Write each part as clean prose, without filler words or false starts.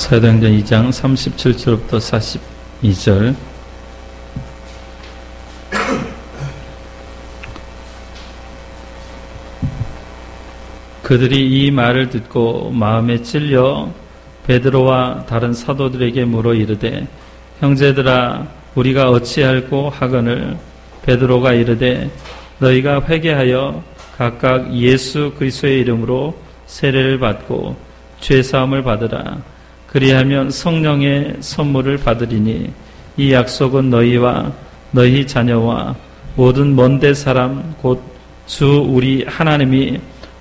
사도행전 2장 37절부터 42절. 그들이 이 말을 듣고 마음에 찔려 베드로와 다른 사도들에게 물어 이르되, 형제들아, 우리가 어찌할꼬 하거늘. 베드로가 이르되, 너희가 회개하여 각각 예수 그리스도의 이름으로 세례를 받고 죄사함을 받으라. 그리하면 성령의 선물을 받으리니 이 약속은 너희와 너희 자녀와 모든 먼데 사람 곧 주 우리 하나님이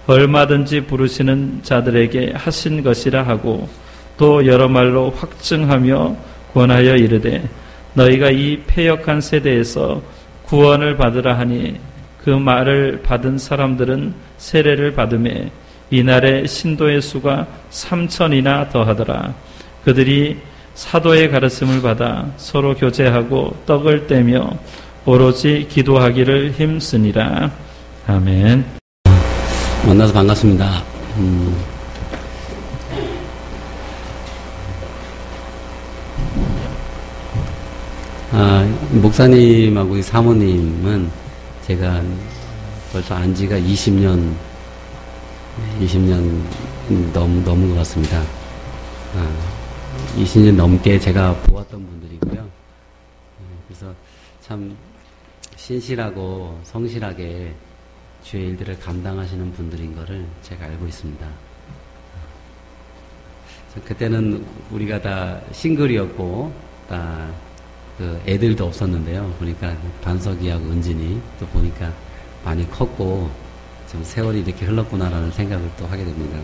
얼마든지 부르시는 자들에게 하신 것이라 하고, 또 여러 말로 확증하며 권하여 이르되, 너희가 이 패역한 세대에서 구원을 받으라 하니 그 말을 받은 사람들은 세례를 받음에 이날에 신도의 수가 3,000이나 더하더라. 그들이 사도의 가르침을 받아 서로 교제하고 떡을 떼며 오로지 기도하기를 힘쓰니라. 아멘. 만나서 반갑습니다. 목사님하고 사모님은 제가 벌써 안 지가 20년 넘은 것 같습니다. 20년 넘게 제가 보았던 분들이고요. 그래서 참 신실하고 성실하게 주의 일들을 감당하시는 분들인 것을 제가 알고 있습니다. 그때는 우리가 다 싱글이었고, 다 그 애들도 없었는데요. 보니까 반석이하고 은진이 또 보니까 많이 컸고, 좀 세월이 이렇게 흘렀구나라는 생각을 또 하게 됩니다.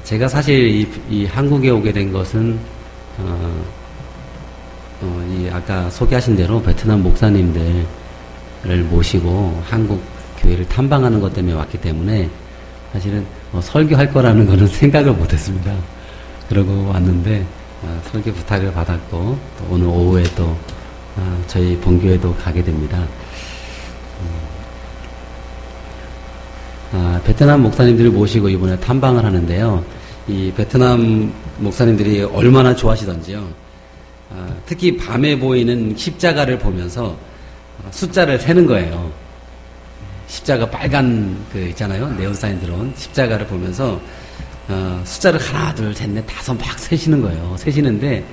제가 사실 이 한국에 오게 된 것은, 이 아까 소개하신 대로 베트남 목사님들을 모시고 한국 교회를 탐방하는 것 때문에 왔기 때문에 사실은 설교할 거라는 거는 생각을 못 했습니다. 그러고 왔는데, 설교 부탁을 받았고, 또 오늘 오후에 또 저희 본교회도 가게 됩니다. 베트남 목사님들을 모시고 이번에 탐방을 하는데요. 이 베트남 목사님들이 얼마나 좋아하시던지요. 특히 밤에 보이는 십자가를 보면서 숫자를 세는 거예요. 십자가 빨간 그 있잖아요. 네온사인 들어온 십자가를 보면서 숫자를 하나, 둘, 셋, 넷, 다섯 막 세시는 거예요. 세시는데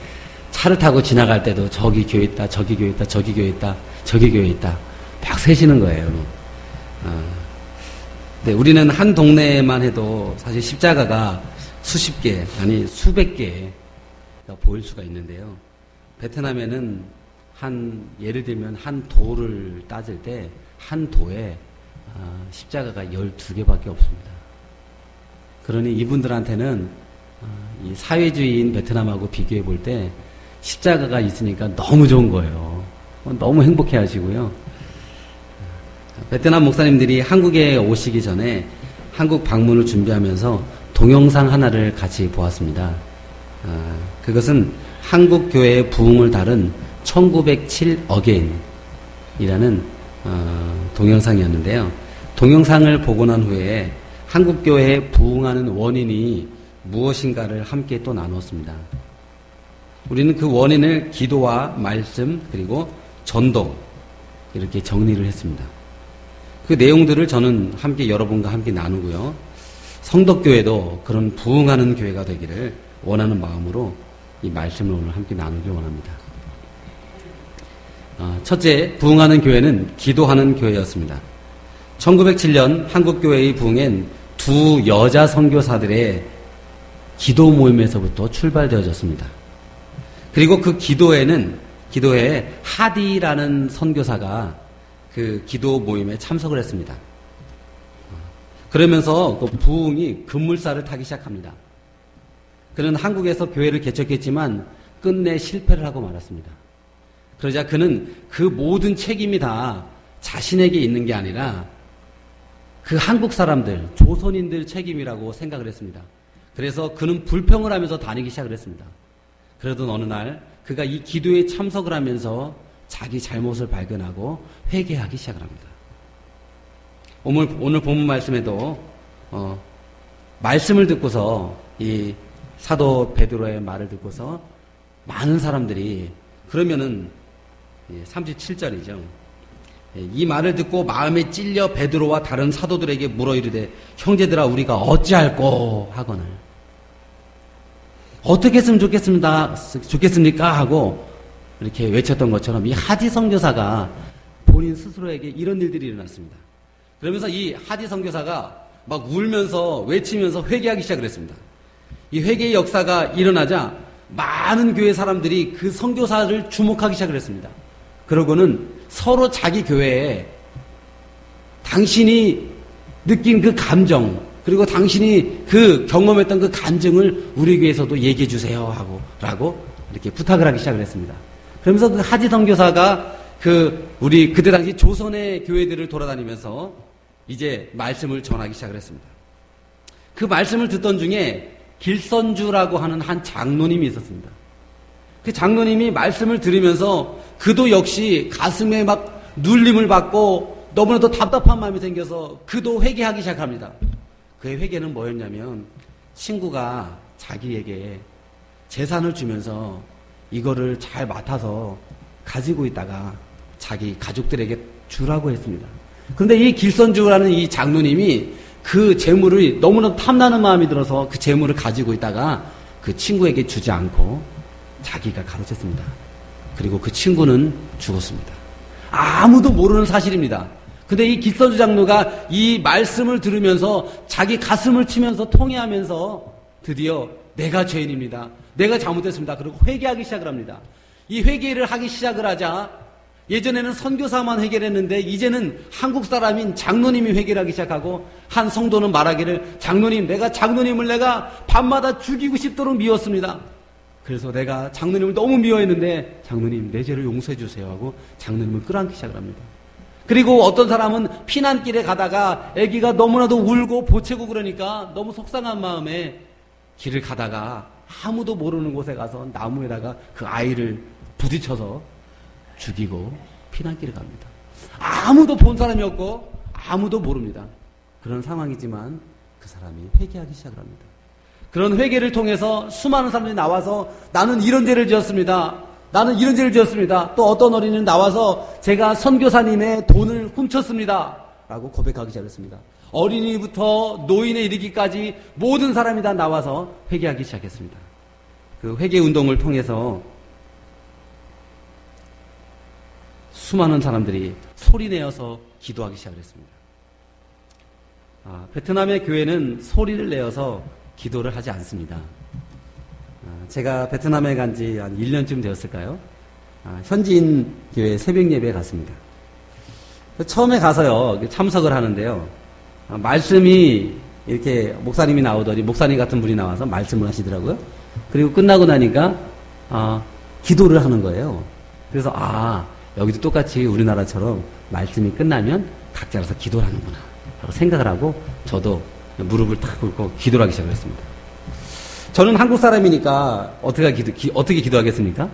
차를 타고 지나갈 때도 저기 교회 있다, 저기 교회 있다, 저기 교회 있다, 저기 교회 있다 막 세시는 거예요. 네, 우리는 한 동네에만 해도 사실 십자가가 수십 개, 아니 수백 개가 보일 수가 있는데요. 베트남에는 예를 들면 한 도를 따질 때 한 도에 십자가가 12개밖에 없습니다. 그러니 이분들한테는 이 사회주의인 베트남하고 비교해 볼 때 십자가가 있으니까 너무 좋은 거예요. 너무 행복해 하시고요. 베트남 목사님들이 한국에 오시기 전에 한국 방문을 준비하면서 동영상 하나를 같이 보았습니다. 그것은 한국 교회의 부흥을 다룬 1907 어게인이라는 동영상이었는데요. 동영상을 보고 난 후에 한국 교회에 부흥하는 원인이 무엇인가를 함께 또 나누었습니다. 우리는 그 원인을 기도와 말씀 그리고 전도 이렇게 정리를 했습니다. 그 내용들을 저는 함께 여러분과 함께 나누고요. 성덕교회도 그런 부흥하는 교회가 되기를 원하는 마음으로 이 말씀을 오늘 함께 나누길 원합니다. 첫째, 부흥하는 교회는 기도하는 교회였습니다. 1907년 한국교회의 부흥엔 두 여자 선교사들의 기도 모임에서부터 출발되어졌습니다. 그리고 그 기도회에 하디라는 선교사가 그 기도 모임에 참석을 했습니다. 그러면서 그 부흥이 급물살을 타기 시작합니다. 그는 한국에서 교회를 개척했지만 끝내 실패를 하고 말았습니다. 그러자 그는 그 모든 책임이 다 자신에게 있는 게 아니라 그 한국 사람들, 조선인들 책임이라고 생각을 했습니다. 그래서 그는 불평을 하면서 다니기 시작을 했습니다. 그러던 어느 날 그가 이 기도에 참석을 하면서 자기 잘못을 발견하고 회개하기 시작을 합니다. 오늘 본문 말씀에도 말씀을 듣고서 이 사도 베드로의 말을 듣고서 많은 사람들이 그러면은 37절이죠. 이 말을 듣고 마음에 찔려 베드로와 다른 사도들에게 물어 이르되 형제들아 우리가 어찌할꼬 하거늘 어떻게 했으면 좋겠습니까 하고 이렇게 외쳤던 것처럼 이 하디 선교사가 본인 스스로에게 이런 일들이 일어났습니다. 그러면서 이 하디 선교사가 막 울면서 외치면서 회개하기 시작을 했습니다. 이 회개의 역사가 일어나자 많은 교회 사람들이 그 선교사를 주목하기 시작을 했습니다. 그러고는 서로 자기 교회에 당신이 느낀 그 감정 그리고 당신이 그 경험했던 그 간증을 우리 교회에서도 얘기해 주세요 라고 이렇게 부탁을 하기 시작을 했습니다. 그러면서 그 하지 선교사가 그때 당시 조선의 교회들을 돌아다니면서 이제 말씀을 전하기 시작을 했습니다. 그 말씀을 듣던 중에 길선주라고 하는 한 장로님이 있었습니다. 그 장로님이 말씀을 들으면서 그도 역시 가슴에 막 눌림을 받고 너무나도 답답한 마음이 생겨서 그도 회개하기 시작합니다. 그의 회개는 뭐였냐면 친구가 자기에게 재산을 주면서 이거를 잘 맡아서 가지고 있다가 자기 가족들에게 주라고 했습니다. 그런데 이 길선주라는 이 장로님이 그 재물을 너무나 탐나는 마음이 들어서 그 재물을 가지고 있다가 그 친구에게 주지 않고 자기가 가로챘습니다. 그리고 그 친구는 죽었습니다. 아무도 모르는 사실입니다. 근데 이 길선주 장로가 이 말씀을 들으면서 자기 가슴을 치면서 통회하면서 드디어 내가 죄인입니다. 내가 잘못했습니다. 그리고 회개하기 시작을 합니다. 이 회개를 하기 시작을 하자 예전에는 선교사만 회개를 했는데 이제는 한국 사람인 장로님이 회개를 하기 시작하고 한 성도는 말하기를 장로님 내가 장로님을 내가 밤마다 죽이고 싶도록 미웠습니다. 그래서 내가 장로님을 너무 미워했는데 장로님 내 죄를 용서해 주세요 하고 장로님을 끌어안기 시작을 합니다. 그리고 어떤 사람은 피난길에 가다가 아기가 너무나도 울고 보채고 그러니까 너무 속상한 마음에 길을 가다가 아무도 모르는 곳에 가서 나무에다가 그 아이를 부딪혀서 죽이고 피난길에 갑니다. 아무도 본 사람이 없고 아무도 모릅니다. 그런 상황이지만 그 사람이 회개하기 시작을 합니다. 그런 회개를 통해서 수많은 사람들이 나와서 나는 이런 죄를 지었습니다. 나는 이런 죄를 지었습니다. 또 어떤 어린이는 나와서 제가 선교사님의 돈을 훔쳤습니다. 라고 고백하기 시작했습니다. 어린이부터 노인에 이르기까지 모든 사람이 다 나와서 회개하기 시작했습니다. 그 회개 운동을 통해서 수많은 사람들이 소리내어서 기도하기 시작했습니다. 베트남의 교회는 소리를 내어서 기도를 하지 않습니다. 제가 베트남에 간 지 한 1년쯤 되었을까요? 현지인 교회 새벽 예배에 갔습니다. 처음에 가서요, 참석을 하는데요. 말씀이 이렇게 목사님이 나오더니 목사님 같은 분이 나와서 말씀을 하시더라고요. 그리고 끝나고 나니까, 기도를 하는 거예요. 그래서, 여기도 똑같이 우리나라처럼 말씀이 끝나면 각자 알아서 기도를 하는구나. 라고 생각을 하고 저도 무릎을 탁 꿇고 기도를 하기 시작했습니다. 저는 한국 사람이니까 어떻게 기도하겠습니까?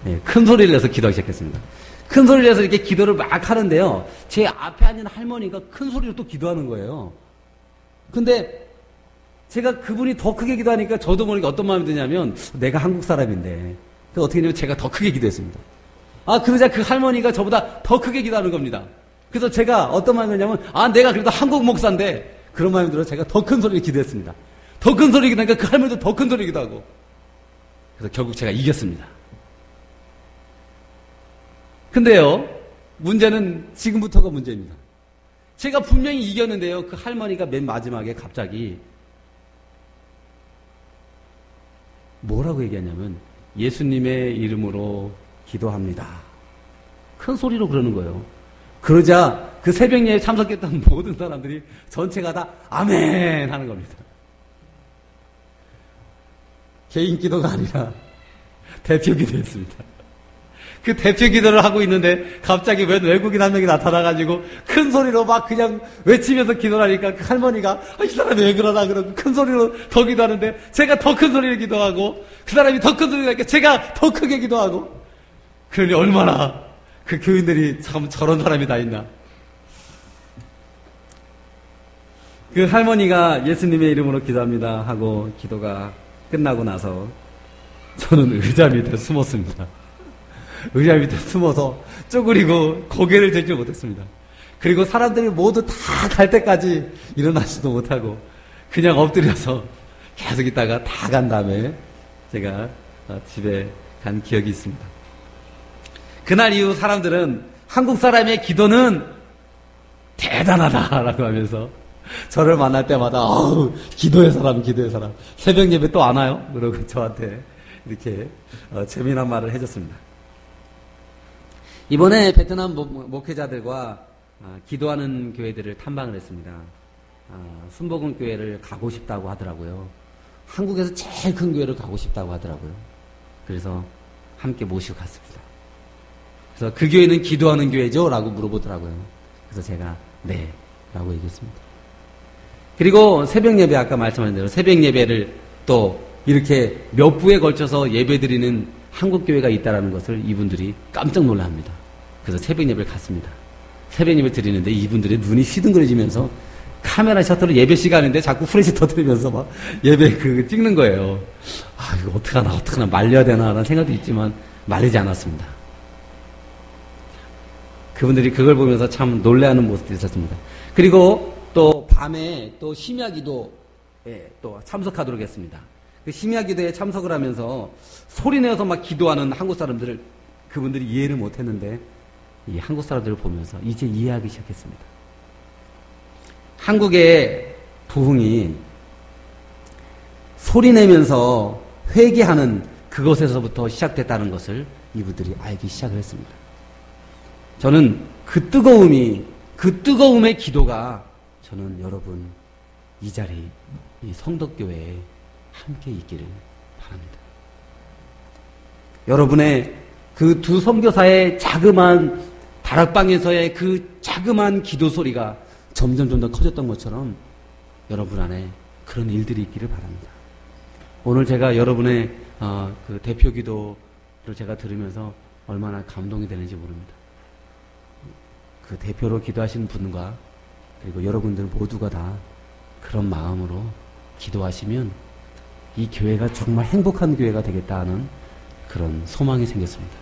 네, 큰 소리를 내서 기도하기 시작했습니다. 큰 소리를 내서 이렇게 기도를 막 하는데요. 제 앞에 앉은 할머니가 큰 소리로 또 기도하는 거예요. 근데 제가 그분이 더 크게 기도하니까 저도 모르게 어떤 마음이 드냐면 내가 한국 사람인데 어떻게 되냐면 제가 더 크게 기도했습니다. 그러자 그 할머니가 저보다 더 크게 기도하는 겁니다. 그래서 제가 어떤 마음이 드냐면 내가 그래도 한국 목사인데 그런 마음이 들어서 제가 더 큰 소리를 기도했습니다. 더 큰 소리 기도하니까 그 할머니도 더 큰 소리 기도하고 그래서 결국 제가 이겼습니다. 근데요, 문제는 지금부터가 문제입니다. 제가 분명히 이겼는데요, 그 할머니가 맨 마지막에 갑자기 뭐라고 얘기하냐면 예수님의 이름으로 기도합니다. 큰 소리로 그러는 거예요. 그러자 그 새벽 예배에 참석했던 모든 사람들이 전체가 다 아멘 하는 겁니다. 개인 기도가 아니라 대표 기도였습니다. 그 대표 기도를 하고 있는데 갑자기 웬 외국인 한 명이 나타나가지고 큰 소리로 막 그냥 외치면서 기도를 하니까 그 할머니가 이 사람이 왜 그러나 그러고 큰 소리로 더 기도하는데 제가 더 큰 소리를 기도하고 그 사람이 더 큰 소리를 하니까 제가 더 크게 기도하고 그러니 얼마나 그 교인들이 참 저런 사람이 다 있나. 그 할머니가 예수님의 이름으로 기도합니다 하고 기도가 끝나고 나서 저는 의자 밑에 숨었습니다. 의자 밑에 숨어서 쪼그리고 고개를 들지 못했습니다. 그리고 사람들이 모두 다 갈 때까지 일어나지도 못하고 그냥 엎드려서 계속 있다가 다 간 다음에 제가 집에 간 기억이 있습니다. 그날 이후 사람들은 한국 사람의 기도는 대단하다라고 하면서 저를 만날 때마다 기도의 사람, 기도의 사람. 새벽 예배 또 안 와요? 그러고 저한테 이렇게 재미난 말을 해줬습니다. 이번에 베트남 목회자들과 기도하는 교회들을 탐방을 했습니다. 순복음 교회를 가고 싶다고 하더라고요. 한국에서 제일 큰 교회를 가고 싶다고 하더라고요. 그래서 함께 모시고 갔습니다. 그래서 그 교회는 기도하는 교회죠? 라고 물어보더라고요. 그래서 제가 네 라고 얘기했습니다. 그리고 새벽 예배, 아까 말씀하신 대로 새벽 예배를 또 이렇게 몇 부에 걸쳐서 예배 드리는 한국 교회가 있다는 것을 이분들이 깜짝 놀랍니다. 그래서 새벽 예배를 갔습니다. 새벽 예배 드리는데 이분들의 눈이 휘둥그레지면서 카메라 셔터를 예배 시간인데 자꾸 프레시 터뜨리면서 막 예배 찍는 거예요. 이거 어떡하나 말려야 되나 라는 생각도 있지만 말리지 않았습니다. 그분들이 그걸 보면서 참 놀라는 모습도 있었습니다. 그리고 또 밤에 또 심야 기도에 또 참석하도록 했습니다. 그 심야 기도에 참석을 하면서 소리내서 막 기도하는 한국 사람들을 그분들이 이해를 못했는데 이 한국 사람들을 보면서 이제 이해하기 시작했습니다. 한국의 부흥이 소리내면서 회개하는 그것에서부터 시작됐다는 것을 이분들이 알기 시작을 했습니다. 저는 그 뜨거움의 기도가 저는 여러분 이 자리, 이 성덕교회에 함께 있기를 바랍니다. 여러분의 그 두 선교사의 자그마한 다락방에서의 그 자그마한 기도 소리가 점점 더 커졌던 것처럼 여러분 안에 그런 일들이 있기를 바랍니다. 오늘 제가 여러분의 그 대표 기도를 제가 들으면서 얼마나 감동이 되는지 모릅니다. 그 대표로 기도하시는 분과 그리고 여러분들 모두가 다 그런 마음으로 기도하시면 이 교회가 정말 행복한 교회가 되겠다 하는 그런 소망이 생겼습니다.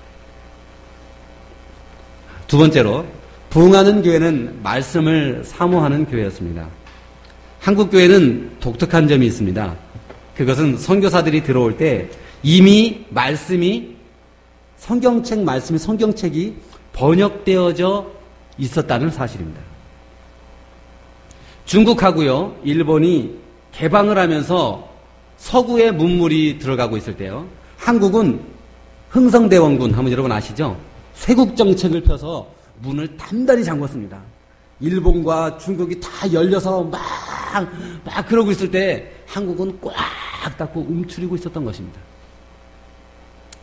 두 번째로 부흥하는 교회는 말씀을 사모하는 교회였습니다. 한국 교회는 독특한 점이 있습니다. 그것은 선교사들이 들어올 때 이미 성경책이 번역되어져 있었다는 사실입니다. 중국하고요, 일본이 개방을 하면서 서구의 문물이 들어가고 있을 때요, 한국은 흥성대원군 하면 여러분 아시죠? 쇄국 정책을 펴서 문을 단단히 잠궜습니다. 일본과 중국이 다 열려서 막 그러고 있을 때 한국은 꽉 닫고 움츠리고 있었던 것입니다.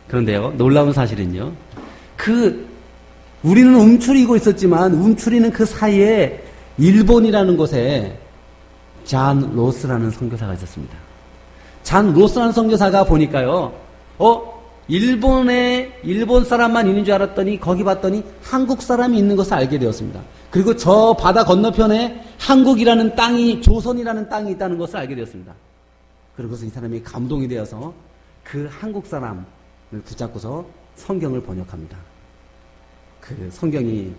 그런데요, 놀라운 사실은요, 우리는 움츠리고 있었지만 움츠리는 그 사이에 일본이라는 곳에 잔 로스라는 선교사가 있었습니다. 잔 로스라는 선교사가 보니까요, 일본 사람만 있는 줄 알았더니 거기 봤더니 한국 사람이 있는 것을 알게 되었습니다. 그리고 저 바다 건너편에 한국이라는 땅이, 조선이라는 땅이 있다는 것을 알게 되었습니다. 그러고서 이 사람이 감동이 되어서 그 한국 사람을 붙잡고서 성경을 번역합니다. 그 성경이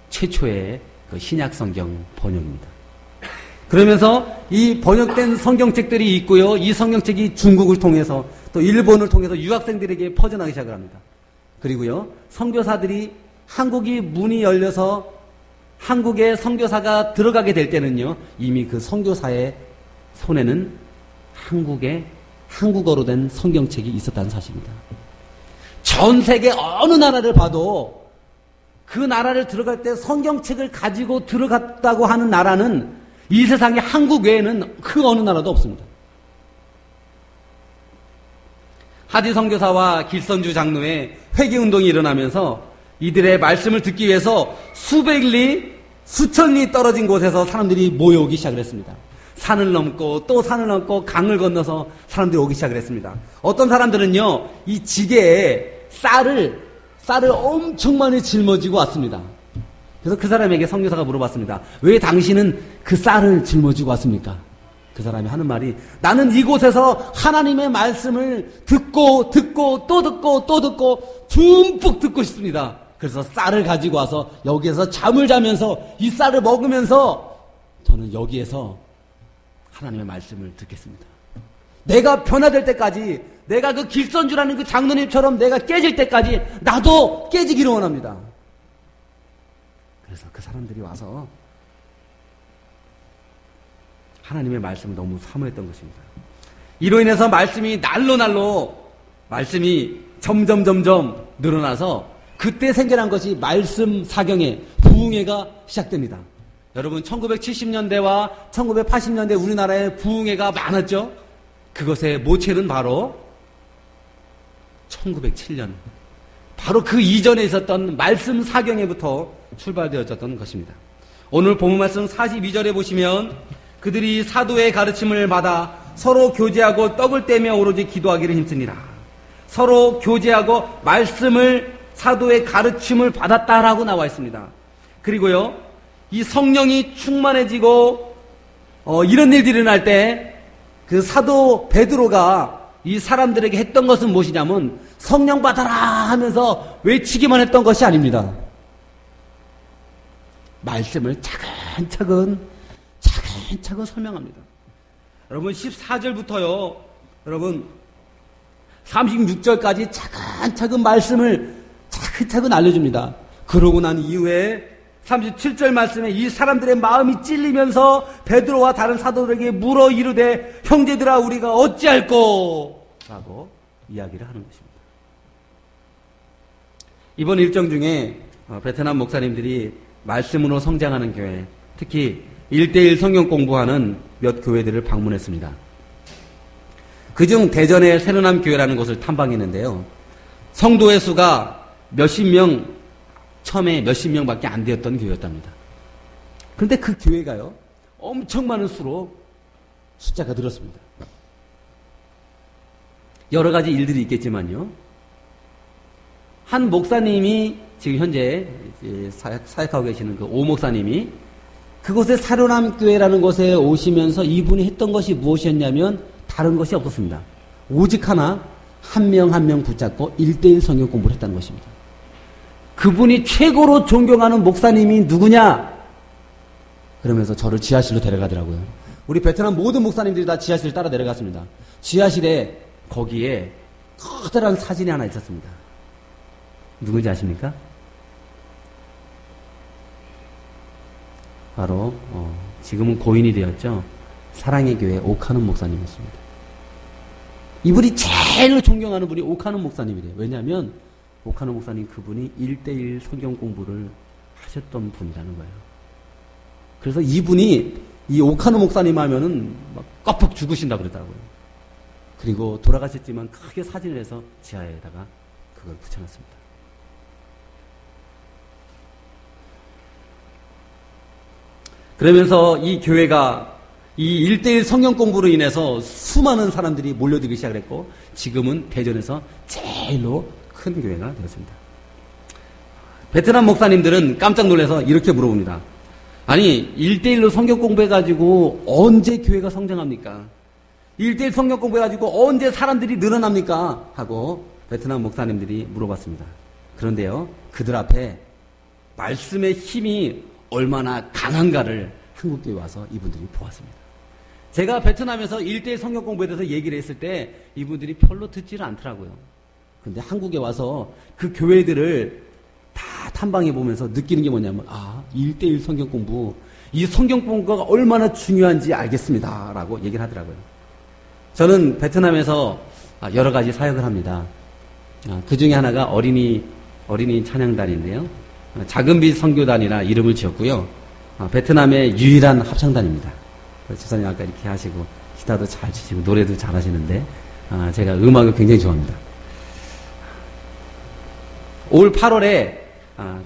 최초의 그 신약 성경 번역입니다. 그러면서 이 번역된 성경책들이 있고요, 이 성경책이 중국을 통해서 또 일본을 통해서 유학생들에게 퍼져나가기 시작을 합니다. 그리고요, 선교사들이 한국이 문이 열려서 한국에 선교사가 들어가게 될 때는요, 이미 그 선교사의 손에는 한국어로 된 성경책이 있었다는 사실입니다. 전 세계 어느 나라를 봐도 그 나라를 들어갈 때 성경책을 가지고 들어갔다고 하는 나라는 이 세상에 한국 외에는 그 어느 나라도 없습니다. 하디 선교사와 길선주 장로의 회개운동이 일어나면서 이들의 말씀을 듣기 위해서 수백 리, 수천 리 떨어진 곳에서 사람들이 모여오기 시작을 했습니다. 산을 넘고 또 산을 넘고 강을 건너서 사람들이 오기 시작을 했습니다. 어떤 사람들은요, 이 지게에 쌀을 엄청 많이 짊어지고 왔습니다. 그래서 그 사람에게 선교사가 물어봤습니다. 왜 당신은 그 쌀을 짊어지고 왔습니까? 그 사람이 하는 말이 나는 이곳에서 하나님의 말씀을 듣고 또 듣고 듬뿍 듣고 싶습니다. 그래서 쌀을 가지고 와서 여기에서 잠을 자면서 이 쌀을 먹으면서 저는 여기에서 하나님의 말씀을 듣겠습니다. 내가 변화될 때까지, 내가 그 길선주라는 그 장로님처럼 내가 깨질 때까지 나도 깨지기를 원합니다. 그래서 그 사람들이 와서 하나님의 말씀을 너무 사모했던 것입니다. 이로 인해서 말씀이 날로 말씀이 점점 늘어나서 그때 생겨난 것이 말씀 사경의 부흥회가 시작됩니다. 여러분 1970년대와 1980년대 우리나라에 부흥회가 많았죠. 그것의 모체는 바로 1907년 바로 그 이전에 있었던 말씀 사경회부터 출발되어졌던 것입니다. 오늘 본문 말씀 42절에 보시면 그들이 사도의 가르침을 받아 서로 교제하고 떡을 떼며 오로지 기도하기를 힘쓰니라. 서로 교제하고 말씀을 사도의 가르침을 받았다라고 나와 있습니다. 그리고요, 이 성령이 충만해지고 이런 일들이 일어날 때 그 사도 베드로가 이 사람들에게 했던 것은 무엇이냐면 성령 받아라 하면서 외치기만 했던 것이 아닙니다. 말씀을 차근차근 설명합니다. 여러분 14절부터요. 여러분 36절까지 차근차근 말씀을 차근차근 알려줍니다. 그러고 난 이후에 37절 말씀에 이 사람들의 마음이 찔리면서 베드로와 다른 사도들에게 물어 이르되 형제들아 우리가 어찌할꼬 라고 이야기를 하는 것입니다. 이번 일정 중에 베트남 목사님들이 말씀으로 성장하는 교회, 특히 1:1 성경 공부하는 몇 교회들을 방문했습니다. 그중 대전의 새로남 교회라는 곳을 탐방했는데요. 성도의 수가 몇십 명, 처음에 몇십 명밖에 안 되었던 교회였답니다. 그런데 그 교회가요, 엄청 많은 수로 숫자가 늘었습니다. 여러 가지 일들이 있겠지만요. 한 목사님이 지금 현재 사역하고 계시는 그 오 목사님이 그곳에 사료남 교회라는 곳에 오시면서 이분이 했던 것이 무엇이었냐면 다른 것이 없었습니다. 오직 하나, 한 명 한 명 붙잡고 1:1 성경 공부를 했다는 것입니다. 그분이 최고로 존경하는 목사님이 누구냐? 그러면서 저를 지하실로 데려가더라고요. 우리 베트남 모든 목사님들이 다 지하실 따라 내려갔습니다. 지하실에 거기에 커다란 사진이 하나 있었습니다. 누군지 아십니까? 바로 지금은 고인이 되었죠. 사랑의 교회 오카논 목사님이었습니다. 이분이 제일 존경하는 분이 오카논 목사님이래요. 왜냐하면 오카논 목사님 그분이 1:1 성경 공부를 하셨던 분이라는 거예요. 그래서 이분이 이 오카논 목사님 하면은 막 껍벅 죽으신다 그러더라고요. 그리고 돌아가셨지만 크게 사진을 해서 지하에다가 그걸 붙여놨습니다. 그러면서 이 교회가 이 1:1 성경 공부로 인해서 수많은 사람들이 몰려들기 시작을 했고 지금은 대전에서 제일로 큰 교회가 되었습니다. 베트남 목사님들은 깜짝 놀라서 이렇게 물어봅니다. 아니 1:1로 성경 공부해가지고 언제 교회가 성장합니까? 1:1 성경 공부해가지고 언제 사람들이 늘어납니까? 하고 베트남 목사님들이 물어봤습니다. 그런데요, 그들 앞에 말씀의 힘이 얼마나 강한가를 한국교회 와서 이분들이 보았습니다. 제가 베트남에서 1:1 성경 공부에 대해서 얘기를 했을 때 이분들이 별로 듣지를 않더라고요. 근데 한국에 와서 그 교회들을 다 탐방해 보면서 느끼는 게 뭐냐면 1:1 성경 공부, 이 성경 공부가 얼마나 중요한지 알겠습니다 라고 얘기를 하더라고요. 저는 베트남에서 여러 가지 사역을 합니다. 그 중에 하나가 어린이 찬양단인데요. 작은빛 선교단이라 이름을 지었고요. 베트남의 유일한 합창단입니다. 지사님 아까 이렇게 하시고 기타도 잘 치시고 노래도 잘 하시는데 제가 음악을 굉장히 좋아합니다. 올 8월에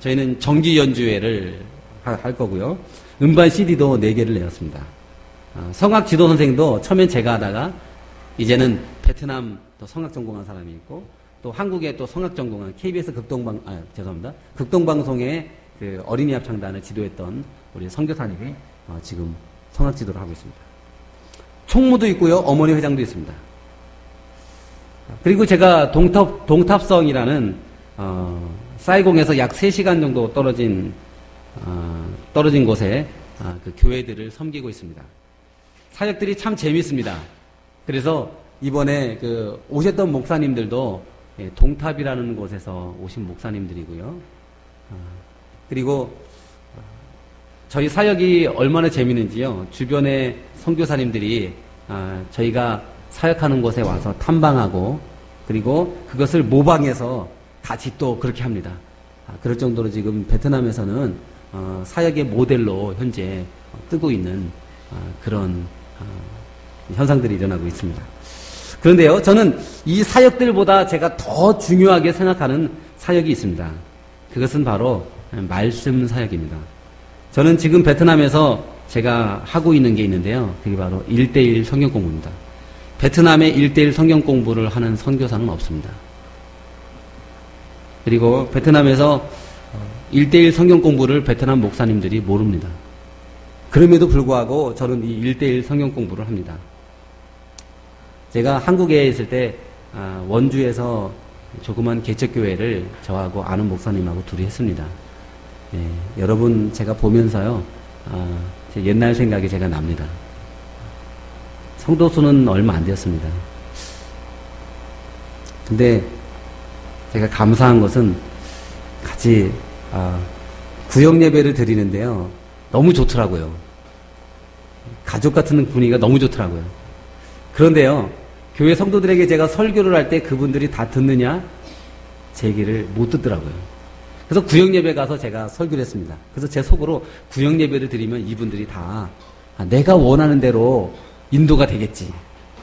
저희는 정기 연주회를 할 거고요. 음반 CD도 4개를 내었습니다. 성악 지도 선생도 처음엔 제가 하다가 이제는 베트남 또 성악 전공한 사람이 있고 또 한국에 또 성악 전공한 KBS 극동방송의 그 어린이 합창단을 지도했던 우리 선교사님이 지금 성악 지도를 하고 있습니다. 총무도 있고요. 어머니 회장도 있습니다. 그리고 제가 동탑성이라는 사이공에서 약 3시간 정도 떨어진 곳에 그 교회들을 섬기고 있습니다. 사역들이 참 재밌습니다. 그래서 이번에 그 오셨던 목사님들도 동탑이라는 곳에서 오신 목사님들이고요. 그리고 저희 사역이 얼마나 재밌는지요. 주변의 선교사님들이 저희가 사역하는 곳에 와서 탐방하고 그리고 그것을 모방해서 같이 또 그렇게 합니다. 그럴 정도로 지금 베트남에서는 사역의 모델로 현재 뜨고 있는 그런 현상들이 일어나고 있습니다. 그런데요, 저는 이 사역들보다 제가 더 중요하게 생각하는 사역이 있습니다. 그것은 바로 말씀 사역입니다. 저는 지금 베트남에서 제가 하고 있는 게 있는데요. 그게 바로 1:1 성경 공부입니다. 베트남에 1:1 성경 공부를 하는 선교사는 없습니다. 그리고 베트남에서 1:1 성경 공부를 베트남 목사님들이 모릅니다. 그럼에도 불구하고 저는 이 1:1 성경 공부를 합니다. 제가 한국에 있을 때 원주에서 조그만 개척교회를 저하고 아는 목사님하고 둘이 했습니다. 여러분 제가 보면서요, 제 옛날 생각이 제가 납니다. 성도 수는 얼마 안 되었습니다. 근데 제가 감사한 것은 같이 구역 예배를 드리는데요, 너무 좋더라고요. 가족 같은 분위기가 너무 좋더라고요. 그런데요, 교회 성도들에게 제가 설교를 할 때 그분들이 다 듣느냐? 제 얘기를 못 듣더라고요. 그래서 구역 예배 가서 제가 설교를 했습니다. 그래서 제 속으로 구역 예배를 드리면 이분들이 다 내가 원하는 대로 인도가 되겠지.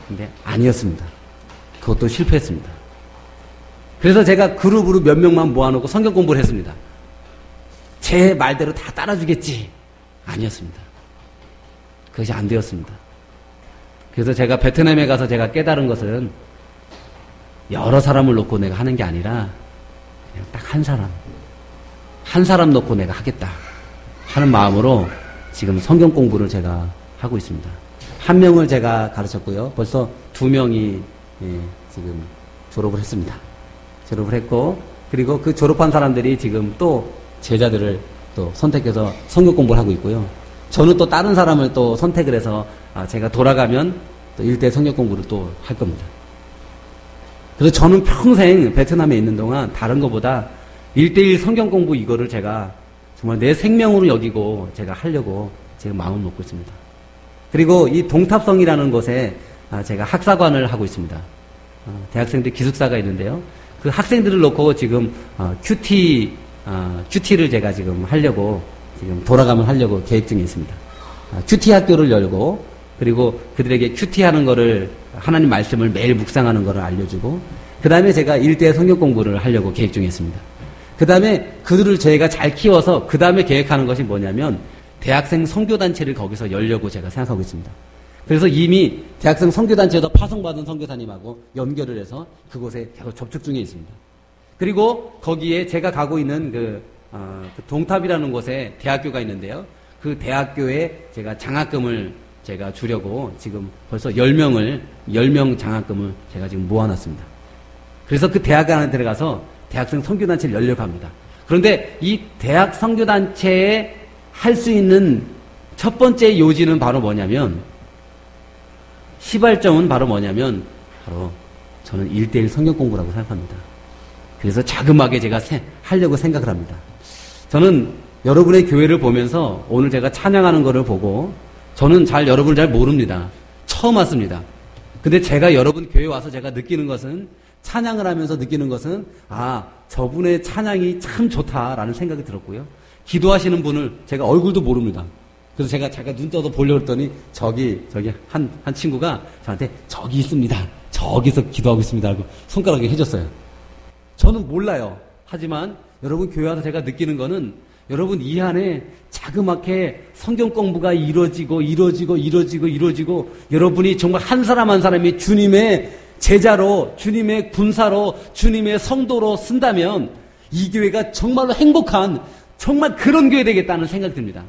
근데 아니었습니다. 그것도 실패했습니다. 그래서 제가 그룹으로 몇 명만 모아놓고 성경 공부를 했습니다. 제 말대로 다 따라주겠지. 아니었습니다. 그것이 안 되었습니다. 그래서 제가 베트남에 가서 제가 깨달은 것은 여러 사람을 놓고 내가 하는 게 아니라 그냥 딱 한 사람 놓고 내가 하겠다 하는 마음으로 지금 성경 공부를 제가 하고 있습니다. 한 명을 제가 가르쳤고요. 벌써 2명이 지금 졸업을 했습니다. 졸업을 했고, 그리고 그 졸업한 사람들이 지금 또 제자들을 또 선택해서 성경 공부를 하고 있고요. 저는 또 다른 사람을 또 선택을 해서 제가 돌아가면 또 1:1 성경 공부를 또 할 겁니다. 그래서 저는 평생 베트남에 있는 동안 다른 것보다 1:1 성경 공부 이거를 제가 정말 내 생명으로 여기고 제가 하려고 제가 마음을 먹고 있습니다. 그리고 이 동탑성이라는 곳에 제가 학사관을 하고 있습니다. 대학생들 기숙사가 있는데요. 그 학생들을 놓고 지금 큐티를 제가 지금 하려고 지금 돌아가면 하려고 계획 중에 있습니다. 큐티 학교를 열고, 그리고 그들에게 큐티하는 거를, 하나님 말씀을 매일 묵상하는 거를 알려주고, 그 다음에 제가 1:1 성경 공부를 하려고 계획 중에 있습니다. 그 다음에 그들을 저희가 잘 키워서 그 다음에 계획하는 것이 뭐냐면 대학생 선교단체를 거기서 열려고 제가 생각하고 있습니다. 그래서 이미 대학생 선교단체에서 파송받은 선교사님하고 연결을 해서 그곳에 계속 접촉 중에 있습니다. 그리고 거기에 제가 가고 있는 그 동탑이라는 곳에 대학교가 있는데요. 그 대학교에 제가 장학금을 제가 주려고 지금 벌써 10명 장학금을 제가 지금 모아놨습니다. 그래서 그 대학원에 들어가서 대학생 선교단체를 열려고 합니다. 그런데 이 대학 선교단체에 할 수 있는 첫 번째 요지는 바로 뭐냐면, 시발점은 바로 뭐냐면, 바로 저는 1:1 성경 공부라고 생각합니다. 그래서 자그마하게 제가 하려고 생각을 합니다. 저는 여러분의 교회를 보면서 오늘 제가 찬양하는 거를 보고, 저는 여러분을 잘 모릅니다. 처음 왔습니다. 근데 제가 여러분 교회 와서 제가 느끼는 것은, 찬양을 하면서 느끼는 것은, 저분의 찬양이 참 좋다라는 생각이 들었고요. 기도하시는 분을 제가 얼굴도 모릅니다. 그래서 제가 잠깐 눈 떠서 보려고 했더니 저기 한 친구가 저한테 저기 있습니다. 저기서 기도하고 있습니다. 하고 손가락에 해줬어요. 저는 몰라요. 하지만 여러분 교회 와서 제가 느끼는 거는 여러분 이 안에 자그맣게 성경 공부가 이루어지고 여러분이 정말 한 사람 한 사람이 주님의 제자로, 주님의 군사로, 주님의 성도로 쓴다면 이 교회가 정말로 행복한 정말 그런 교회 되겠다는 생각이 듭니다.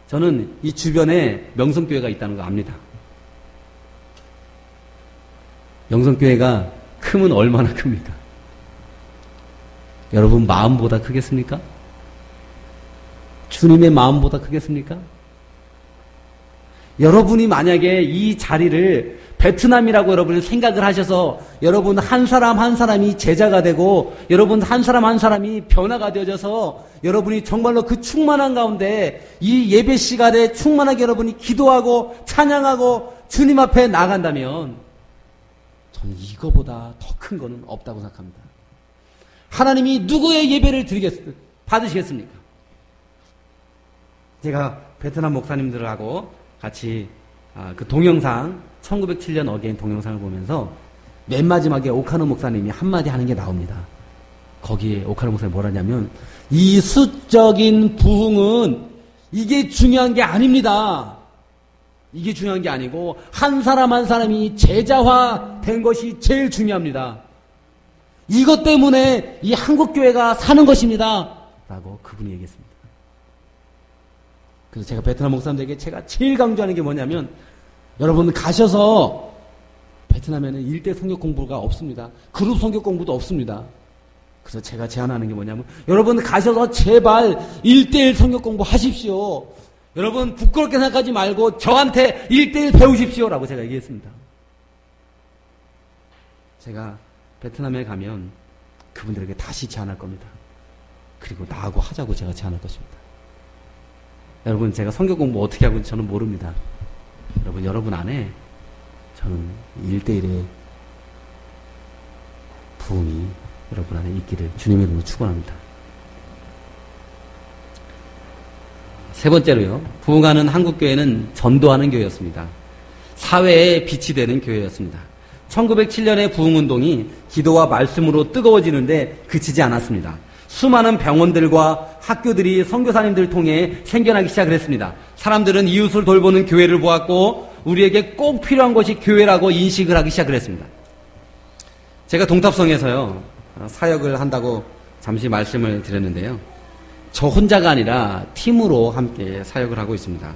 저는 이 주변에 명성교회가 있다는 거 압니다. 영성교회가 크면 얼마나 큽니까? 여러분 마음보다 크겠습니까? 주님의 마음보다 크겠습니까? 여러분이 만약에 이 자리를 베트남이라고 여러분이 생각을 하셔서 여러분 한 사람 한 사람이 제자가 되고 여러분 한 사람 한 사람이 변화가 되어져서 여러분이 정말로 그 충만한 가운데 이 예배 시간에 충만하게 여러분이 기도하고 찬양하고 주님 앞에 나간다면 저는 이거보다 더 큰 거는 없다고 생각합니다. 하나님이 누구의 예배를 받으시겠습니까? 제가 베트남 목사님들하고 같이 그 동영상 1907년 어게인 동영상을 보면서 맨 마지막에 오카노 목사님이 한마디 하는 게 나옵니다. 거기에 오카노 목사님이 뭐라냐면 이 수적인 부흥은 이게 중요한 게 아닙니다. 이게 중요한 게 아니고 한 사람 한 사람이 제자화 된 것이 제일 중요합니다. 이것 때문에 이 한국교회가 사는 것입니다. 라고 그분이 얘기했습니다. 그래서 제가 베트남 목사님들에게 제가 제일 강조하는 게 뭐냐면 여러분 가셔서 베트남에는 1대 성경 공부가 없습니다. 그룹 성경 공부도 없습니다. 그래서 제가 제안하는 게 뭐냐면 여러분 가셔서 제발 1대1 성경 공부 하십시오. 여러분 부끄럽게 생각하지 말고 저한테 1대1 배우십시오라고 제가 얘기했습니다. 제가 베트남에 가면 그분들에게 다시 제안할 겁니다. 그리고 나하고 하자고 제가 제안할 것입니다. 여러분 제가 성경 공부 어떻게 하고 저는 모릅니다. 여러분 안에 저는 1대1의 부흥이 여러분 안에 있기를 주님의 이름으로 축원합니다. 세 번째로요. 부흥하는 한국교회는 전도하는 교회였습니다. 사회에 빛이 되는 교회였습니다. 1907년의 부흥운동이 기도와 말씀으로 뜨거워지는데 그치지 않았습니다. 수많은 병원들과 학교들이 선교사님들을 통해 생겨나기 시작을 했습니다. 사람들은 이웃을 돌보는 교회를 보았고 우리에게 꼭 필요한 것이 교회라고 인식을 하기 시작을 했습니다. 제가 동탑성에서요 사역을 한다고 잠시 말씀을 드렸는데요. 저 혼자가 아니라 팀으로 함께 사역을 하고 있습니다.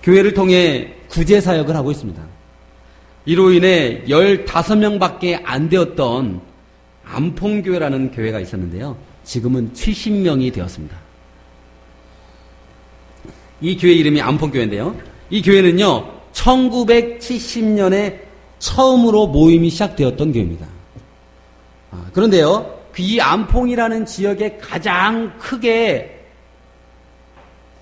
교회를 통해 구제 사역을 하고 있습니다. 이로 인해 15명밖에 안 되었던 안봉교회라는 교회가 있었는데요. 지금은 70명이 되었습니다. 이 교회 이름이 안봉교회인데요. 이 교회는요, 1970년에 처음으로 모임이 시작되었던 교회입니다. 그런데요, 이 안봉이라는 지역에 가장 크게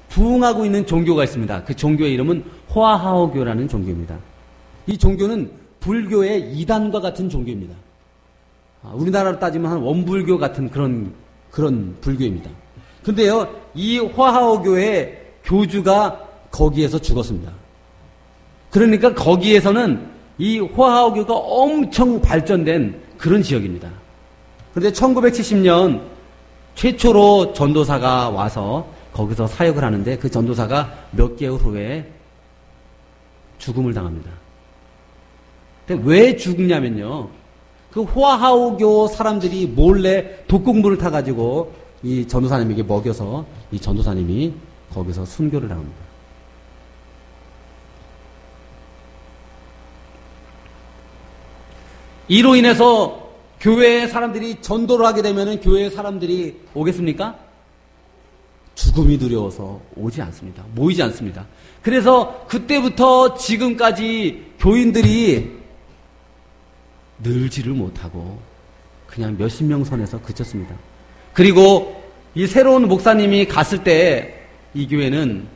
부흥하고 있는 종교가 있습니다. 그 종교의 이름은 호아하오교라는 종교입니다. 이 종교는 불교의 이단과 같은 종교입니다. 우리나라로 따지면 한 원불교 같은 그런 불교입니다. 근데요, 이 호아하오교의 교주가 거기에서 죽었습니다. 그러니까 거기에서는 이 호아하오교가 엄청 발전된 그런 지역입니다. 그런데 1970년 최초로 전도사가 와서 거기서 사역을 하는데 그 전도사가 몇 개월 후에 죽음을 당합니다. 근데 왜 죽냐면요. 그 호아하오교 사람들이 몰래 독공부를 타가지고 이 전도사님에게 먹여서 이 전도사님이 거기서 순교를 당합니다. 이로 인해서 교회의 사람들이 전도를 하게 되면 교회의 사람들이 오겠습니까? 죽음이 두려워서 오지 않습니다. 모이지 않습니다. 그래서 그때부터 지금까지 교인들이 늘지를 못하고 그냥 몇십 명 선에서 그쳤습니다. 그리고 이 새로운 목사님이 갔을 때 이 교회는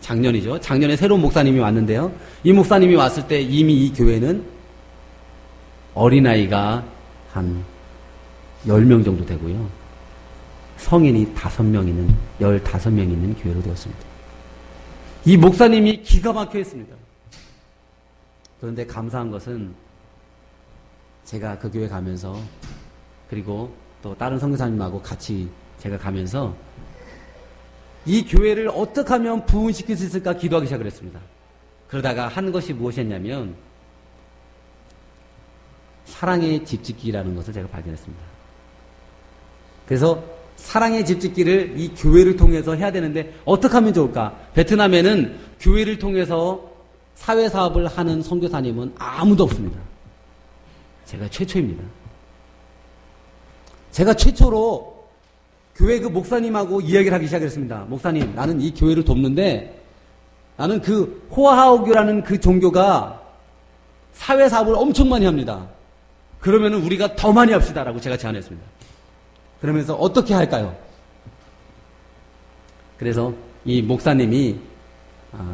작년이죠. 작년에 새로운 목사님이 왔는데요. 이 목사님이 왔을 때 이미 이 교회는 어린아이가 한 10명 정도 되고요. 성인이 5명 있는, 15명 있는 교회로 되었습니다. 이 목사님이 기가 막혀 했습니다. 그런데 감사한 것은 제가 그 교회 가면서 그리고 또 다른 선교사님하고 같이 제가 가면서 이 교회를 어떻게 하면 부흥시킬 수 있을까 기도하기 시작을 했습니다. 그러다가 한 것이 무엇이었냐면 사랑의 집짓기라는 것을 제가 발견했습니다. 그래서 사랑의 집짓기를 이 교회를 통해서 해야 되는데 어떻게 하면 좋을까? 베트남에는 교회를 통해서 사회사업을 하는 선교사님은 아무도 없습니다. 제가 최초입니다. 제가 최초로 교회 그 목사님하고 이야기를 하기 시작했습니다. 목사님, 나는 이 교회를 돕는데 나는 그 호화하오교라는 그 종교가 사회사업을 엄청 많이 합니다. 그러면은 우리가 더 많이 합시다라고 제가 제안했습니다. 그러면서 어떻게 할까요? 그래서 이 목사님이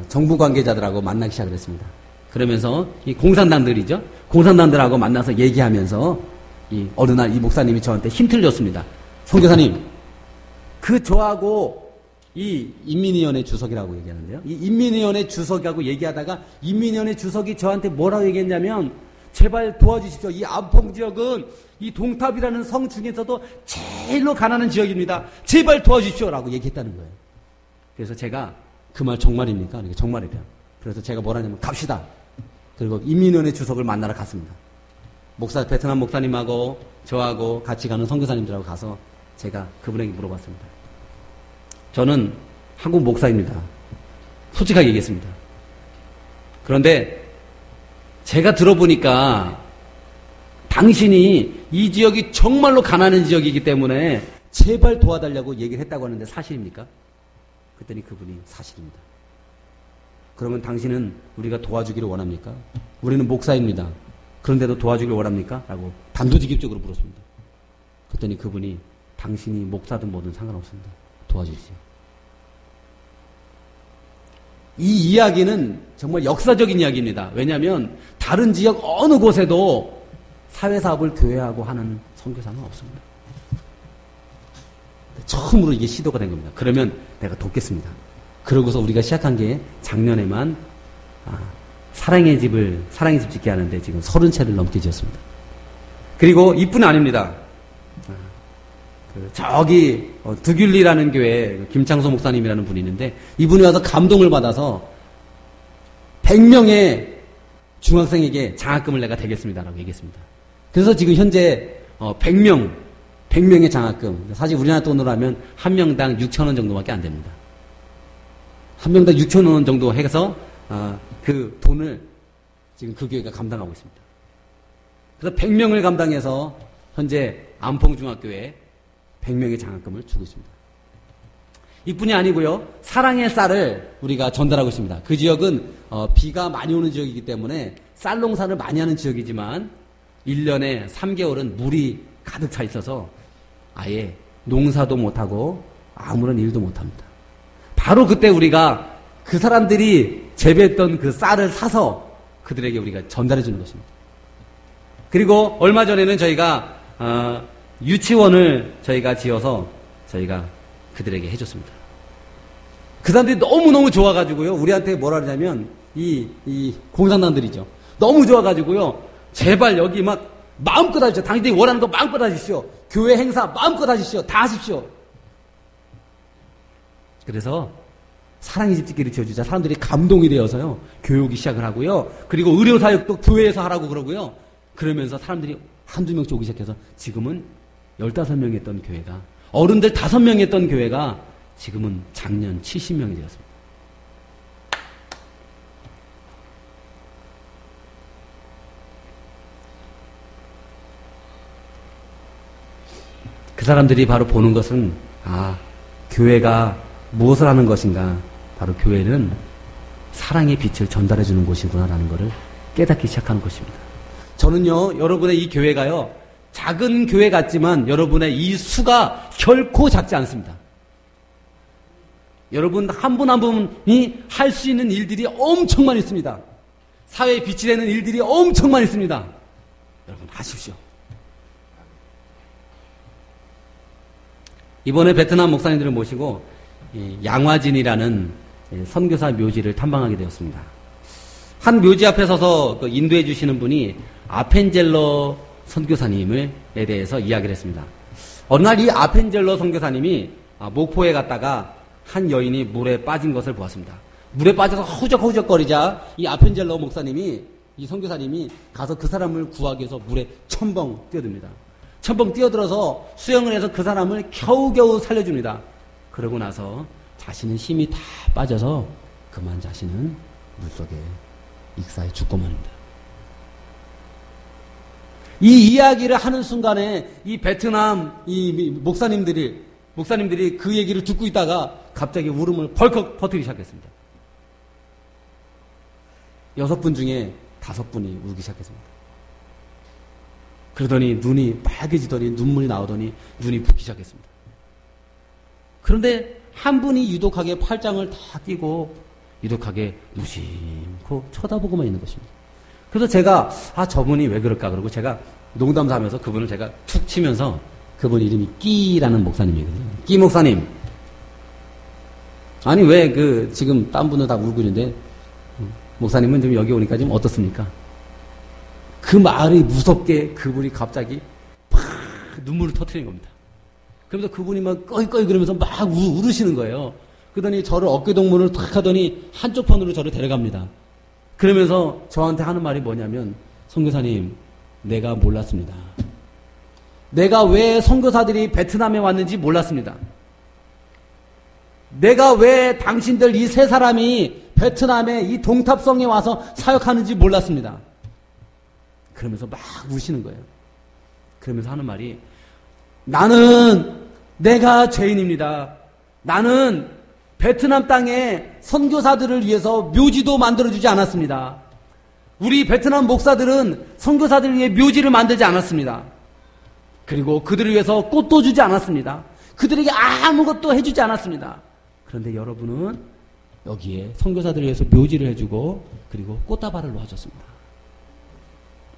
정부 관계자들하고 만나기 시작을 했습니다. 그러면서 이 공산당들이죠. 공산당들하고 만나서 얘기하면서 이 어느 날 이 목사님이 저한테 힌트를 줬습니다. 선교사님, 그 저하고 이 인민위원회 주석이라고 얘기하는데요. 이 인민위원회 주석하고 얘기하다가 인민위원회 주석이 저한테 뭐라고 얘기했냐면 제발 도와주십시오. 이 안봉 지역은 이 동탑이라는 성 중에서도 제일로 가난한 지역입니다. 제발 도와주십시오. 라고 얘기했다는 거예요. 그래서 제가 그 말 정말입니까? 그러니까 정말이래요. 그래서 제가 뭐라냐면 갑시다. 그리고 인민위원회 주석을 만나러 갔습니다. 베트남 목사님하고 저하고 같이 가는 선교사님들하고 가서 제가 그분에게 물어봤습니다. 저는 한국 목사입니다. 솔직하게 얘기했습니다. 그런데 제가 들어보니까 당신이 이 지역이 정말로 가난한 지역이기 때문에 제발 도와달라고 얘기를 했다고 하는데 사실입니까? 그랬더니 그분이 사실입니다. 그러면 당신은 우리가 도와주기를 원합니까? 우리는 목사입니다. 그런데도 도와주기를 원합니까? 라고 단도직입적으로 물었습니다. 그랬더니 그분이 당신이 목사든 뭐든 상관없습니다. 도와주십시오. 이 이야기는 정말 역사적인 이야기입니다. 왜냐하면 다른 지역 어느 곳에도 사회사업을 교회하고 하는 선교사는 없습니다. 처음으로 이게 시도가 된 겁니다. 그러면 내가 돕겠습니다. 그러고서 우리가 시작한 게 작년에만 사랑의 집 짓게 하는데 지금 30채를 넘게 지었습니다. 그리고 이뿐 아닙니다. 저기 두귤리라는 교회 김창소 목사님이라는 분이 있는데 이분이 와서 감동을 받아서 100명의 중학생에게 장학금을 내가 대겠습니다라고 얘기했습니다. 그래서 지금 현재 100명의 장학금, 사실 우리나라 돈으로 하면 한 명당 6,000원 정도밖에 안 됩니다. 한 명당 6,000원 정도 해서 그 돈을 지금 그 교회가 감당하고 있습니다. 그래서 100명을 감당해서 현재 안봉중학교에 100명의 장학금을 주고 있습니다. 이뿐이 아니고요. 사랑의 쌀을 우리가 전달하고 있습니다. 그 지역은 비가 많이 오는 지역이기 때문에 쌀 농사를 많이 하는 지역이지만 1년에 3개월은 물이 가득 차 있어서 아예 농사도 못하고 아무런 일도 못합니다. 바로 그때 우리가 그 사람들이 재배했던 그 쌀을 사서 그들에게 우리가 전달해 주는 것입니다. 그리고 얼마 전에는 저희가 유치원을 저희가 지어서 저희가 그들에게 해줬습니다. 그 사람들이 너무너무 좋아가지고요. 우리한테 뭐라 그러냐면 이 공산당들이죠. 너무 좋아가지고요. 제발 여기 막 마음껏 하십시오. 당신들이 원하는 거 마음껏 하십시오. 교회 행사 마음껏 하십시오. 다 하십시오. 그래서 사랑의 집 짓기를 지어주자 사람들이 감동이 되어서요. 교육이 시작을 하고요. 그리고 의료사역도 교회에서 하라고 그러고요. 그러면서 사람들이 한두 명씩 오기 시작해서 지금은 15명이 했던 교회가 어른들 5명이 했던 교회가 지금은 작년 70명이 되었습니다. 그 사람들이 바로 보는 것은 교회가 무엇을 하는 것인가, 바로 교회는 사랑의 빛을 전달해 주는 곳이구나라는 것을 깨닫기 시작하는 것입니다. 저는요, 여러분의 이 교회가요, 작은 교회 같지만 여러분의 이 수가 결코 작지 않습니다. 여러분 한 분 한 분이 할 수 있는 일들이 엄청 많이 있습니다. 사회에 빛이 되는 일들이 엄청 많이 있습니다. 여러분 하십시오. 이번에 베트남 목사님들을 모시고 양화진이라는 선교사 묘지를 탐방하게 되었습니다. 한 묘지 앞에 서서 인도해 주시는 분이 아펜젤러 선교사님에 대해서 이야기를 했습니다. 어느 날 이 아펜젤러 선교사님이 목포에 갔다가 한 여인이 물에 빠진 것을 보았습니다. 물에 빠져서 허우적허우적거리자 이 아펜젤러 목사님이, 이 선교사님이 가서 그 사람을 구하기 위해서 물에 첨벙 뛰어듭니다. 첨벙 뛰어들어서 수영을 해서 그 사람을 겨우겨우 살려줍니다. 그러고 나서 자신은 힘이 다 빠져서 그만 자신은 물속에 익사해 죽고 맙니다. 이 이야기를 하는 순간에 이 베트남 이 목사님들이 그 얘기를 듣고 있다가 갑자기 울음을 벌컥 퍼뜨리기 시작했습니다. 6분 중에 5분이 울기 시작했습니다. 그러더니 눈이 빨개지더니 눈물이 나오더니 눈이 붓기 시작했습니다. 그런데 한 분이 유독하게 팔짱을 다 끼고 유독하게 무심코 쳐다보고만 있는 것입니다. 그래서 제가 저분이 왜 그럴까 그러고 제가 농담 삼아서 그분을 제가 툭 치면서 그분 이름이 끼라는 목사님이거든요. 끼 목사님. 아니 왜 지금 딴 분은 다 울고 있는데 목사님은 좀 여기 오니까 좀 어떻습니까? 그 말이 무섭게 그분이 갑자기 팍 눈물을 터뜨리는 겁니다. 그러면서 그분이 막 꺼이꺼이 그러면서 막 울으시는 거예요. 그러더니 저를 어깨동무를 탁 하더니 한쪽 편으로 저를 데려갑니다. 그러면서 저한테 하는 말이 뭐냐면 선교사님 내가 몰랐습니다. 내가 왜 선교사들이 베트남에 왔는지 몰랐습니다. 내가 왜 당신들 이 세 사람이 베트남의 이 동탑성에 와서 사역하는지 몰랐습니다. 그러면서 막 우시는 거예요. 그러면서 하는 말이 나는 내가 죄인입니다. 나는 베트남 땅에 선교사들을 위해서 묘지도 만들어주지 않았습니다. 우리 베트남 목사들은 선교사들을 위해 묘지를 만들지 않았습니다. 그리고 그들을 위해서 꽃도 주지 않았습니다. 그들에게 아무것도 해주지 않았습니다. 그런데 여러분은 여기에 선교사들을 위해서 묘지를 해주고 그리고 꽃다발을 놓아줬습니다.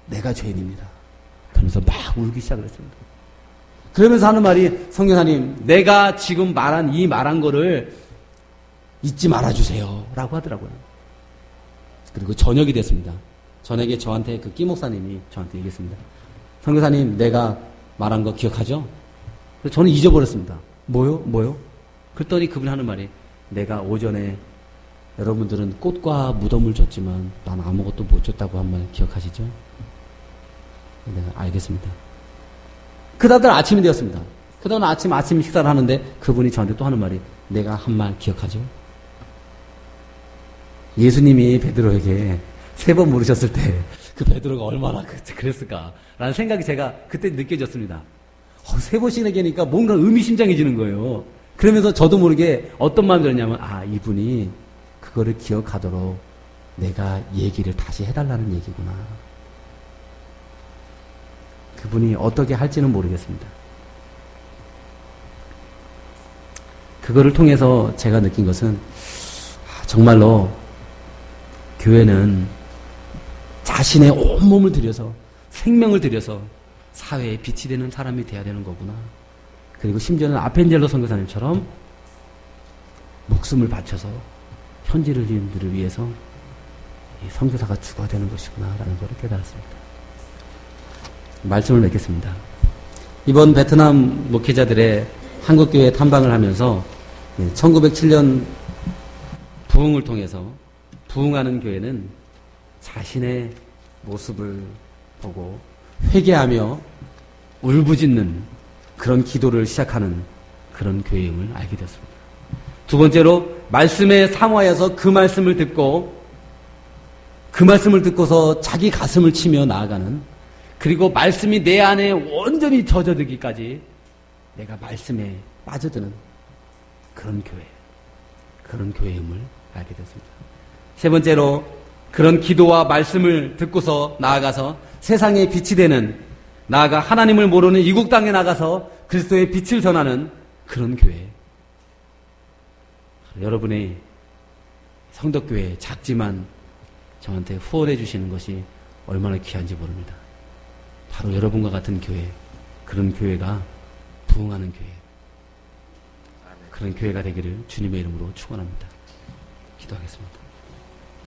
내가 죄인입니다. 그러면서 막 울기 시작을 했습니다. 그러면서 하는 말이 선교사님 내가 지금 말한 거를 잊지 말아주세요 라고 하더라고요. 그리고 저녁이 됐습니다. 저녁에 저한테 끼 목사님이 저한테 얘기했습니다. 선교사님 내가 말한 거 기억하죠? 그래서 저는 잊어버렸습니다. 뭐요? 그랬더니 그분이 하는 말이 내가 오전에 여러분들은 꽃과 무덤을 줬지만 난 아무것도 못 줬다고 한 말 기억하시죠? 내가 알겠습니다. 그다음 아침이 되었습니다. 그다음 아침 식사를 하는데 그분이 저한테 또 하는 말이 내가 한 말 기억하죠? 예수님이 베드로에게 3번 물으셨을 때 그 베드로가 얼마나 그랬을까라는 생각이 제가 그때 느껴졌습니다. 3번씩 얘기하니까 뭔가 의미심장해지는 거예요. 그러면서 저도 모르게 어떤 마음이 들었냐면 이분이 그거를 기억하도록 내가 얘기를 다시 해달라는 얘기구나. 그분이 어떻게 할지는 모르겠습니다. 그거를 통해서 제가 느낀 것은 정말로 교회는 자신의 온몸을 들여서 생명을 들여서 사회에 빛이 되는 사람이 돼야 되는 거구나. 그리고 심지어는 아펜젤로 선교사님처럼 목숨을 바쳐서 현지인들을 위해서 이 선교사가 죽어야 되는 것이구나 라는 것을 깨달았습니다. 말씀을 맺겠습니다. 이번 베트남 목회자들의 한국교회 탐방을 하면서 1907년 부흥을 통해서 부흥하는 교회는 자신의 모습을 보고 회개하며 울부짖는 그런 기도를 시작하는 그런 교회임을 알게 되었습니다. 두 번째로 말씀에 사모하여서 그 말씀을 듣고서 자기 가슴을 치며 나아가는, 그리고 말씀이 내 안에 온전히 젖어들기까지 내가 말씀에 빠져드는 그런 교회임을 알게 되었습니다. 세 번째로 그런 기도와 말씀을 듣고서 나아가서 세상에 빛이 되는, 나아가 하나님을 모르는 이국 땅에 나가서 그리스도의 빛을 전하는 그런 교회. 여러분의 성덕교회 작지만 저한테 후원해 주시는 것이 얼마나 귀한지 모릅니다. 바로 여러분과 같은 교회, 그런 교회가 부흥하는 교회, 그런 교회가 되기를 주님의 이름으로 축원합니다. 기도하겠습니다.